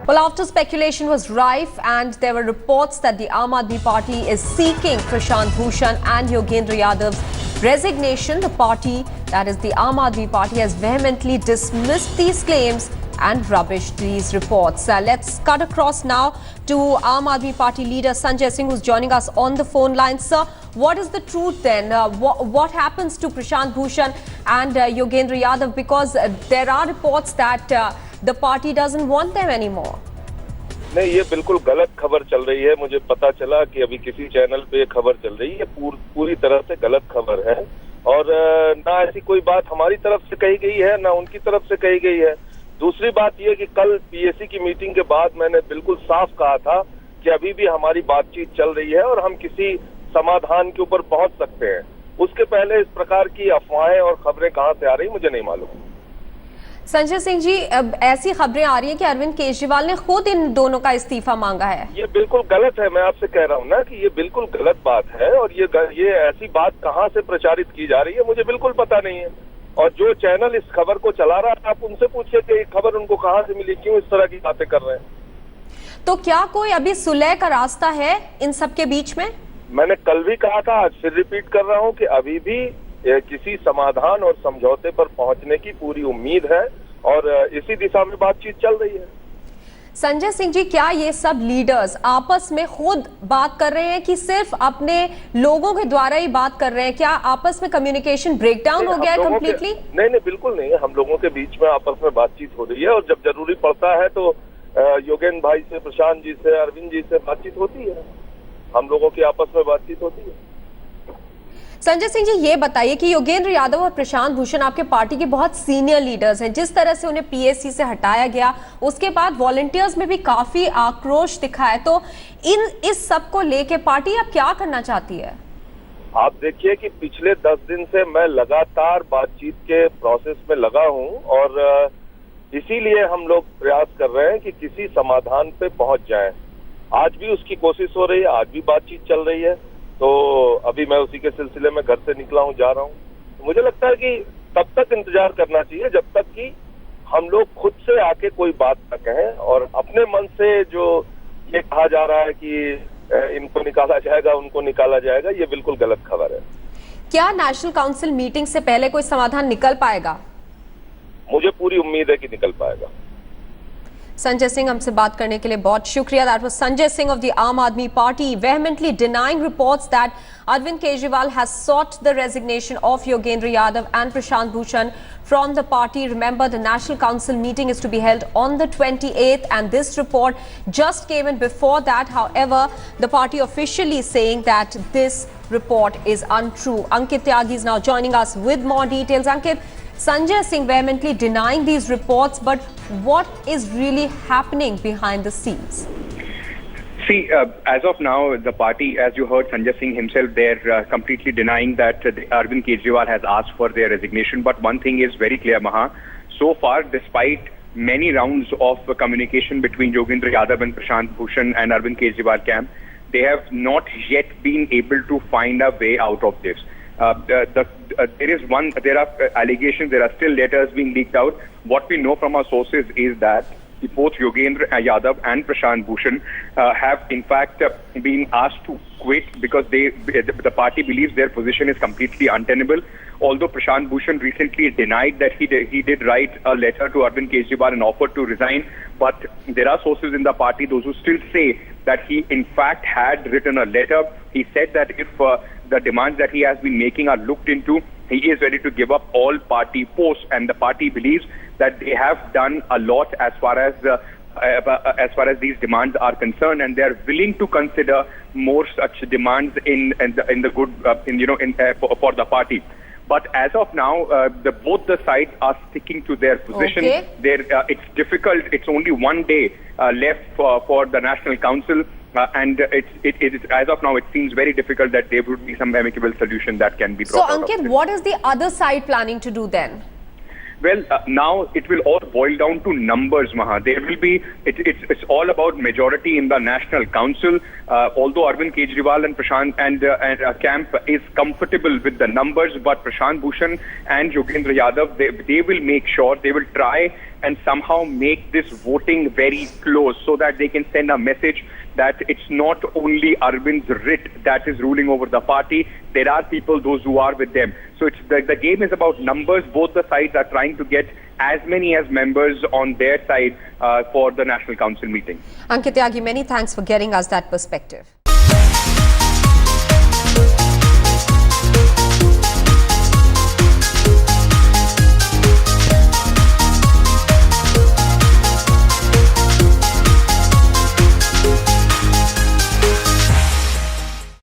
Well, after speculation was rife and there were reports that the Aam Aadmi Party is seeking Prashant Bhushan and Yogendra Yadav's resignation, the party, that is the Aam Aadmi Party, has vehemently dismissed these claims and rubbished these reports. Let's cut across now to Aam Aadmi Party leader Sanjay Singh, who's joining us on the phone line. Sir, what is the truth then? What happens to Prashant Bhushan and Yogendra Yadav? Because there are reports that the party doesn't want them anymore. नहीं, ये बिल्कुल गलत खबर चल रही है। मुझे पता चला कि अभी किसी चैनल पे खबर चल रही है, पूरी तरह से गलत खबर है और ना ऐसी कोई बात हमारी तरफ से कही गई है ना उनकी तरफ से कही गई है। दूसरी बात यह कि कल पीएसी की मीटिंग के बाद मैंने बिल्कुल साफ कहा था कि अभी भी हमारी बातचीत चल रही है और हम किसी समाधान के ऊपर पहुंच सकते हैं। उसके पहले इस प्रकार की अफवाहें और खबरें कहां से आ रही मुझे नहीं मालूम। संजय सिंह जी, ऐसी खबरें आ रही हैं कि अरविंद केजरीवाल ने खुद इन दोनों का इस्तीफा मांगा है। ये बिल्कुल गलत है। मैं आपसे कह रहा हूँ ना कि ये बिल्कुल गलत बात है और ये ऐसी बात कहाँ से प्रचारित की जा रही है मुझे बिल्कुल पता नहीं है। और जो चैनल इस खबर को चला रहा है आप उनसे पूछिए कि खबर उनको कहाँ से मिली, क्यों इस तरह की बातें कर रहे हैं। तो क्या कोई अभी सुलह का रास्ता है इन सब के बीच में? मैंने कल भी कहा था, आज फिर रिपीट कर रहा हूं कि अभी भी किसी समाधान और समझौते पर पहुंचने की पूरी उम्मीद है और इसी दिशा में बातचीत चल रही है। संजय सिंह जी, क्या ये सब लीडर्स आपस में खुद बात कर रहे हैं कि सिर्फ अपने लोगों के द्वारा ही बात कर रहे हैं? क्या आपस में कम्युनिकेशन ब्रेकडाउन हो गया है कम्प्लीटली? नहीं, बिल्कुल नहीं। हम लोगों के बीच में आपस में बातचीत हो रही है और जब जरूरी पड़ता है तो योगेंद्र भाई से, प्रशांत जी से, अरविंद जी से बातचीत होती है। हम लोगों की आपस में बातचीत होती है। संजय सिंह जी, ये बताइए कि योगेंद्र यादव और प्रशांत भूषण आपके पार्टी के बहुत सीनियर लीडर्स हैं। जिस तरह से उन्हें पीएससी से हटाया गया उसके बाद वॉलंटियर्स में भी काफी आक्रोश दिखा है, तो इस सब को लेके पार्टी अब क्या करना चाहती है? आप देखिए कि पिछले 10 दिन से मैं लगातार बातचीत के प्रोसेस में लगा हूं और इसीलिए हम लोग प्रयास कर रहे हैं कि किसी समाधान पे पहुंच जाएं। आज भी उसकी कोशिश हो रही है, आज भी बातचीत चल रही है। तो अभी मैं उसी के सिलसिले में घर से निकला हूं, जा रहा हूं। तो मुझे लगता है कि तब तक इंतजार करना चाहिए जब तक कि हम लोग खुद से आके कोई बात न कहें और अपने मन से जो ये कहा जा रहा है कि इनको निकाला जाएगा, उनको निकाला जाएगा, ये बिल्कुल गलत खबर है। क्या नेशनल काउंसिल मीटिंग से पहले कोई समाधान निकल पाएगा? मुझे पूरी उम्मीद है कि निकल पाएगा। संजय सिंह, हमसे बात करने के लिए बहुत शुक्रिया। That was Sanjay Singh of the Aam Aadmi Party, vehemently denying reports that Arvind Kejriwal has sought the resignation of Yogendra Yadav and Prashant Bhushan from the party. Remember, the National Council meeting is to be held on the 28th and this report just came in before that. However, the party officially saying that this report is untrue. Ankit Tyagi is now joining us with more details. Ankit, Sanjay Singh vehemently denying these reports, but what is really happening behind the scenes? See, as of now, the party, as you heard Sanjay Singh himself, they're completely denying that Arvind Kejriwal has asked for their resignation. But one thing is very clear, Maha. So far, despite many rounds of communication between Yogendra Yadav and Prashant Bhushan and Arvind Kejriwal camp, they have not yet been able to find a way out of this. There are allegations, there are still letters being leaked out. What we know from our sources is that both Yogendra Yadav and Prashant Bhushan have in fact been asked to quit because the party believes their position is completely untenable. Although Prashant Bhushan recently denied that he did write a letter to Arvind Kejriwal and offered to resign, but there are sources in the party those who still say that he in fact had written a letter. He said that if the demands that he has been making are looked into, he is ready to give up all party posts, and the party believes that they have done a lot as far as these demands are concerned, and they are willing to consider more such demands for the party. But as of now, both the sides are sticking to their position. Okay. It's difficult. It's only one day left for the National Council, and as of now, it seems very difficult that there would be some amicable solution that can be brought. So, Ankit, what is the other side planning to do then? Well, now it will all boil down to numbers, Maha. There will be, it's all about majority in the National Council. Although Arvind Kejriwal and Prashant and camp is comfortable with the numbers, but Prashant Bhushan and Yogendra Yadav, they will make sure, they will try and somehow make this voting very close so that they can send a message that it's not only Arvind's writ that is ruling over the party. There are people, those who are with them. So it's the game is about numbers. Both the sides are trying to get as many as members on their side for the National Council meeting. Ankit Tyagi, many thanks for getting us that perspective.